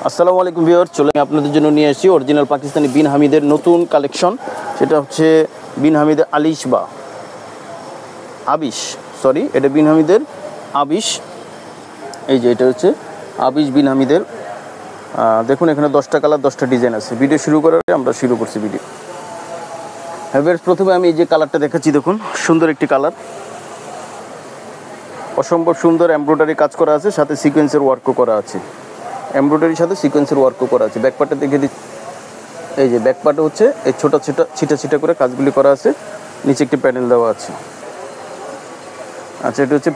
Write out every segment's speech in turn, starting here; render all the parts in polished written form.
আসসালামু আলাইকুম ভিউয়ার, চলে আপনাদের জন্য নিয়ে আসছি অরিজিনাল পাকিস্তানি বিন হামিদের নতুন কালেকশন। সেটা হচ্ছে বিন হামিদের আলিশ বা আবিশ, সরি এটা বিন হামিদের আবিশ। এই যে এটা হচ্ছে আবিশ বিন হামিদের। দেখুন এখানে 10টা কালার 10টা ডিজাইন আছে। ভিডিও শুরু করার আগে আমরা শুরু করছি ভিডিও। হ্যাঁ ভিউয়ার্স, প্রথমে আমি এই যে কালারটা দেখাচ্ছি, দেখুন সুন্দর একটি কালার, অসম্ভব সুন্দর এমব্রয়ডারি কাজ করা আছে, সাথে সিকোয়েন্সের ওয়ার্কও করা আছে। এমব্রয়ডারির সাথে সিকোয়েন্সের ওয়ার্কও করা আছে। ব্যাকপার্টটা দেখে দিচ্ছি। এই যে ব্যাকপার্টে হচ্ছে এই ছোটো ছোটো ছিটা ছিটা করে কাজগুলি করা আছে, নিচে একটি প্যানেল দেওয়া আছে। আচ্ছা, এটা হচ্ছে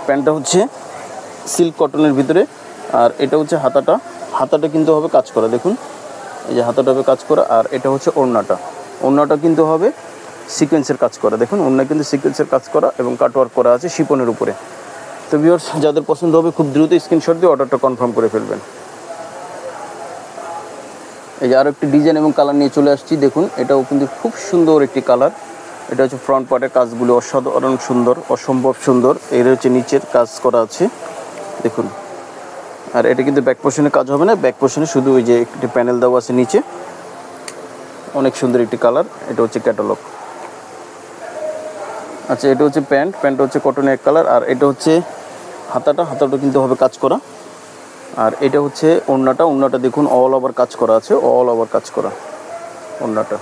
প্যান্টটা হচ্ছে সিল্ক কটনের ভিতরে। আর এটা হচ্ছে হাতাটা কিন্তু হবে কাজ করা, দেখুন এই যে হাতাটা হবে কাজ করা। আর এটা হচ্ছে ওড়নাটা কিন্তু হবে সিকোয়েন্সের কাজ করা, দেখুন ওড়না কিন্তু সিকোয়েন্সের কাজ করা এবং কাটওয়ার্ক করা আছে শিপনের উপরে। তো ভিউয়ার্স, যাদের পছন্দ হবে খুব দ্রুত স্ক্রিনশট দিয়ে অর্ডারটা কনফার্ম করে ফেলবেন। এই যে আরও একটি ডিজাইন এবং কালার নিয়ে চলে আসছি, দেখুন এটাও কিন্তু খুব সুন্দর একটি কালার। এটা হচ্ছে ফ্রন্ট পার্টের কাজগুলো অসাধারণ সুন্দর, অসম্ভব সুন্দর। এর হচ্ছে নিচের কাজ করা আছে, দেখুন। আর এটা কিন্তু ব্যাক পোর্শনে কাজ হবে না, ব্যাক পোর্শনে শুধু ওই যে একটি প্যানেল দেওয়া আছে নিচে। অনেক সুন্দর একটি কালার। এটা হচ্ছে ক্যাটালগ। আচ্ছা, এটা হচ্ছে প্যান্টটা হচ্ছে কটনের এক কালার। আর এটা হচ্ছে হাতাটা কিন্তু হবে কাজ করা। আর এটা হচ্ছে ওড়নাটা দেখুন অল ওভার কাজ করা আছে, অল ওভার কাজ করা ওড়নাটা।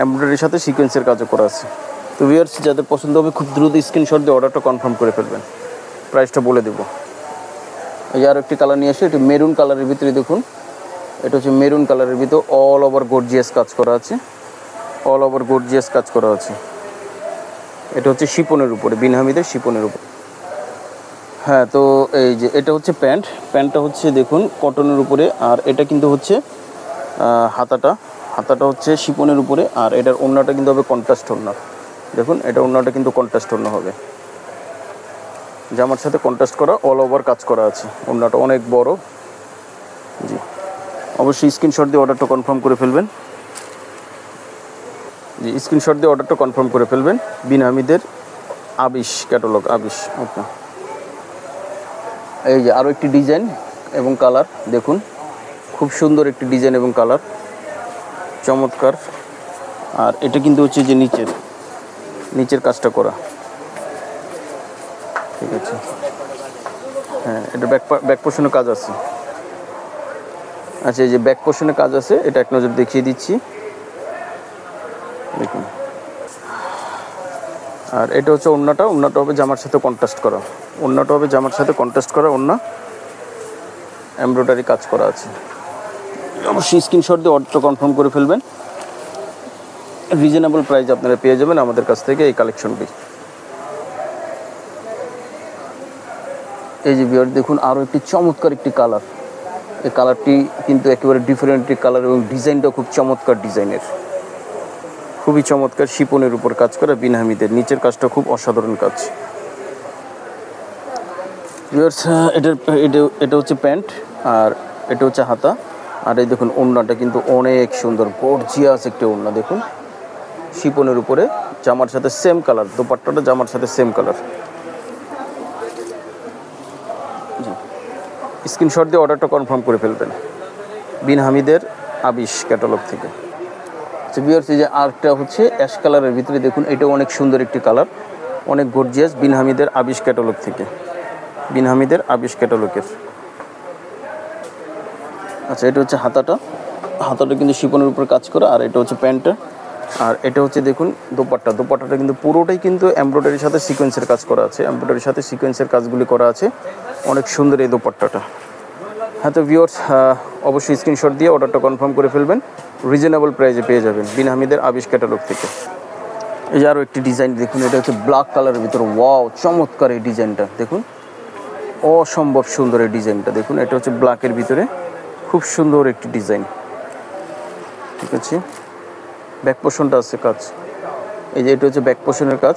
এমব্রয়ডারির সাথে সিকোয়েন্সের কাজও করা আছে। তো ভিউয়ার্স, যাদের পছন্দ হবে খুব দ্রুত স্ক্রিনশট দিয়ে অর্ডারটা কনফার্ম করে ফেলবেন। প্রাইসটা বলে দেবো। এই যে আরও একটি কালার নিয়ে আসে, এটা মেরুন কালারের ভিতরে, দেখুন এটা হচ্ছে মেরুন কালারের ভিতরে অল ওভার গর্জিয়াস কাজ করা আছে, অল ওভার গর্জিয়াস কাজ করা আছে। এটা হচ্ছে শিপনের উপরে, বিন হামিদের শিপনের উপর। হ্যাঁ, তো এই যে এটা হচ্ছে প্যান্টটা হচ্ছে দেখুন কটনের উপরে। আর এটা কিন্তু হচ্ছে হাতাটা হচ্ছে শিপনের উপরে। আর এটার ওড়নাটা কিন্তু হবে কন্ট্রাস্ট ওড়না, দেখুন এটা ওড়নাটা কিন্তু কন্ট্রাস্ট ওড়না হবে, জামার সাথে কন্ট্রাস্ট করা, অল ওভার কাজ করা আছে। ওড়নাটা অনেক বড়। জি, অবশ্যই স্ক্রিনশট দিয়ে অর্ডারটা কনফার্ম করে ফেলবেন। জি, স্ক্রিনশট দিয়ে অর্ডারটা কনফার্ম করে ফেলবেন। বিন হামিদের আবিশ ক্যাটালগ, আবিশ। ওকে, এই যে আরও একটি ডিজাইন এবং কালার, দেখুন খুব সুন্দর একটি ডিজাইন এবং কালার, চমৎকার। আর এটা কিন্তু হচ্ছে যে নিচের কাজটা করা, ঠিক আছে। হ্যাঁ, এটা ব্যাক পোর্শনে কাজ আছে। আচ্ছা, এই যে ব্যাক পোর্শনে কাজ আছে, এটা এক নজর দেখিয়ে দিচ্ছি, দেখুন। আর এটা হচ্ছে ওড়নাটা হবে জামার সাথে কন্ট্রাস্ট করা, ওড়না এমব্রয়ডারি কাজ করা আছে। অবশ্যই স্ক্রিনশট দিয়ে অর্ডারটা কনফার্ম করে ফেলবেন। রিজনেবল প্রাইস আপনারা পেয়ে যাবেন আমাদের কাছ থেকে এই কালেকশনটি। এই যে ভিউয়ার, দেখুন আরও একটি চমৎকার একটি কালার। এই কালারটি কিন্তু একেবারে ডিফারেন্ট কালার এবং ডিজাইনটা খুব চমৎকার ডিজাইনের, খুবই চমৎকার। শিপনের উপর কাজ করা বিন হামিদের, নিচের কাজটা খুব অসাধারণ কাজ। ভিউয়ার্স, এটা হচ্ছে প্যান্ট, আর এটা হচ্ছে হাতা। আর এই দেখুন ওড়নাটা কিন্তু অনেক সুন্দর, গর্জিয়াস একটি ওড়না, দেখুন শিপনের উপরে, জামার সাথে সেম কালার, দোপাট্টাটা জামার সাথে সেম কালার। জি, স্ক্রিনশট দিয়ে অর্ডারটা কনফার্ম করে ফেলবেন বিন হামিদের আবিশ ক্যাটালগ থেকে। আচ্ছা ভিউয়ার্স, এই যে আরেকটা হচ্ছে অ্যাশ কালারের ভিতরে, দেখুন এটাও অনেক সুন্দর একটি কালার, অনেক গর্জিয়াস, বিন হামিদের আবিশ ক্যাটালগ থেকে, বিন হামিদের আবিশ ক্যাটালগের। আচ্ছা, এটা হচ্ছে হাতাটা কিন্তু শিপনের উপর কাজ করা। আর এটা হচ্ছে প্যান্টটা। আর এটা হচ্ছে দেখুন দোপাট্টাটা কিন্তু পুরোটাই কিন্তু এমব্রয়ডারির সাথে সিকোয়েন্সের কাজ করা আছে, এমব্রয়ডারির সাথে সিকোয়েন্সের কাজগুলি করা আছে, অনেক সুন্দর এই দোপাট্টাটা। হ্যাঁ, তো ভিউয়ার্স, অবশ্যই স্ক্রিনশট দিয়ে অর্ডারটা কনফার্ম করে ফেলবেন। রিজনেবল প্রাইসে পেয়ে যাবেন বিন হামিদের আবিশ ক্যাটালগ থেকে। এই যে আরও একটি ডিজাইন, দেখুন এটা হচ্ছে ব্ল্যাক কালারের ভিতরে, ওয়াও চমৎকার এই ডিজাইনটা, দেখুন অসম্ভব সুন্দর এই ডিজাইনটা, দেখুন এটা হচ্ছে ব্ল্যাকের ভিতরে, খুব সুন্দর একটি ডিজাইন, ঠিক আছে। ব্যাক পোর্শনটা আছে কাজ, এই যে এটা হচ্ছে ব্যাক পোর্শনের কাজ।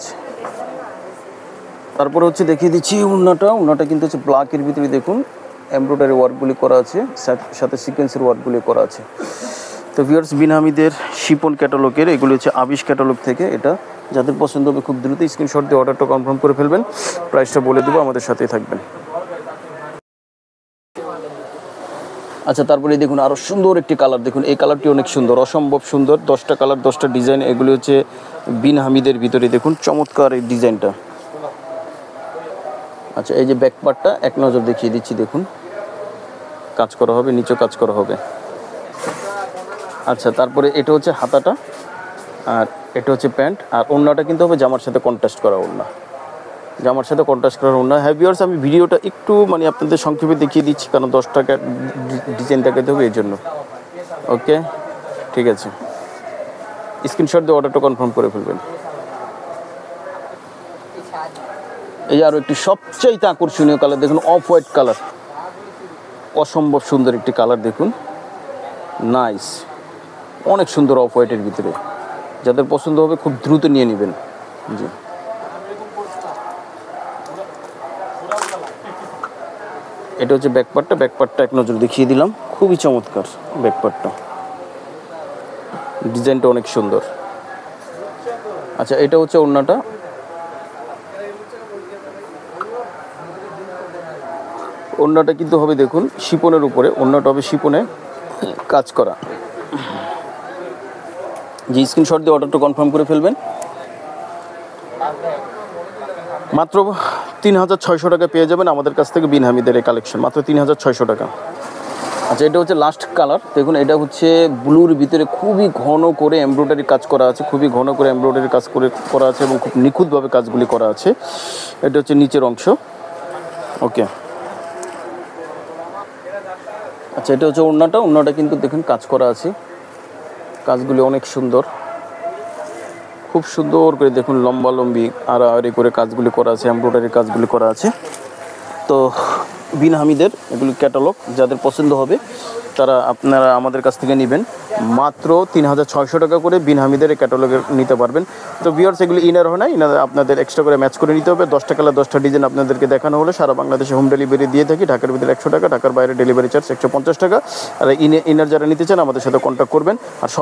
তারপরে হচ্ছে দেখিয়ে দিচ্ছি ওড়নাটা কিন্তু হচ্ছে ব্ল্যাকের ভিতরে, দেখুন এমব্রয়ডারি ওয়ার্কগুলি করা আছে, সাথে সিকোয়েন্সের ওয়ার্কগুলি করা আছে। তো ভিউয়ার্স, বিন হামিদের শিপন ক্যাটালগের এগুলি হচ্ছে আবিশ ক্যাটালগ থেকে। এটা যাদের পছন্দ হবে খুব দ্রুত স্ক্রিনশট দিয়ে অর্ডারটা কনফার্ম করে ফেলবেন। প্রাইসটা বলে দেবো, আমাদের সাথেই থাকবেন। আচ্ছা, তারপরে দেখুন আরও সুন্দর একটি কালার, দেখুন এই কালারটি অনেক সুন্দর, অসম্ভব সুন্দর। 10টা কালার 10টা ডিজাইন, এগুলি হচ্ছে বিন হামিদের ভিতরে, দেখুন চমৎকার এই ডিজাইনটা। আচ্ছা, এই যে ব্যাক পার্টটা এক নজর দেখিয়ে দিচ্ছি, দেখুন কাজ করা হবে, নিচেও কাজ করা হবে। আচ্ছা, তারপরে এটা হচ্ছে হাতাটা, আর এটা হচ্ছে প্যান্ট, আর ওড়নাটা কিন্তু হবে জামার সাথে কন্ট্রাস্ট করা ওড়না, জামার সাথে কন্ট্রাস্ট করার ওড়না। হ্যাঁ ভিউয়ার্স, আমি ভিডিওটা একটু মানে আপনাদের সংক্ষেপে দেখিয়ে দিচ্ছি, কারণ 10 টাকা ডিজাইন দেখাতে হবে এই জন্য। ওকে, ঠিক আছে, স্ক্রিনশট দিয়ে অর্ডারটা কনফার্ম করে ফেলবেন। এই যে আরও একটি সবচাইতে আকর্ষণীয় কালার, দেখুন অফ হোয়াইট কালার, অসম্ভব সুন্দর একটি কালার, দেখুন নাইস, অনেক সুন্দর অফ হোয়াইটের ভিতরে। যাদের পছন্দ হবে খুব দ্রুত নিয়ে নেবেন। জি, এটা হচ্ছে ব্যাকপার্টটা, ব্যাকপার্টটা এক নজর দেখিয়ে দিলাম, খুবই চমৎকার ব্যাকপার্টটা, ডিজাইনটা অনেক সুন্দর। আচ্ছা, এটা হচ্ছে ওড়নাটা, ওড়নাটা কিন্তু হবে দেখুন শিপনের উপরে, ওড়নাটা হবে শিপনে কাজ করা। যে স্ক্রিনশট দিয়ে অর্ডারটা কনফার্ম করে ফেলবেন। মাত্র 3600 টাকা পেয়ে যাবেন আমাদের কাছ থেকে বিন হামিদের এই কালেকশন, মাত্র 3600 টাকা। আচ্ছা, এটা হচ্ছে লাস্ট কালার, দেখুন এটা হচ্ছে ব্লুর ভিতরে খুবই ঘন করে এমব্রয়ডারি কাজ করা আছে, খুবই ঘন করে এমব্রয়ডারি কাজ করা আছে এবং খুব নিখুঁতভাবে কাজগুলি করা আছে। এটা হচ্ছে নিচের অংশ। ওকে, আচ্ছা, এটা হচ্ছে ওড়নাটা, ওড়নাটা কিন্তু দেখুন কাজ করা আছে, কাজগুলি অনেক সুন্দর, খুব সুন্দর করে দেখুন লম্বা লম্বি আড়াআড়ি করে কাজগুলি করা আছে, এমব্রয়ডারি কাজগুলি করা আছে। তো বিন হামিদের এগুলি ক্যাটালগ, যাদের পছন্দ হবে তারা আপনারা আমাদের কাছ থেকে নেবেন, মাত্র 3600 টাকা করে বিন হামিদের এই ক্যাটালগে নিতে পারবেন। তো ভিউয়ার্স, এগুলি ইনার হয় না, ইনার আপনাদের এক্সট্রা করে ম্যাচ করে নিতে হবে। 10টা কালার 10টা ডিজাইন আপনাদেরকে দেখানো হলো, সারা বাংলাদেশে হোম ডেলিভারি দিয়ে থাকি। ঢাকার ভিতরে 100 টাকা, ঢাকার বাইরে ডেলিভারি চার্জ 150 টাকা। আর ইনার যারা নিতে চান আমাদের সাথে কন্ট্যাক্ট করবেন। আর সব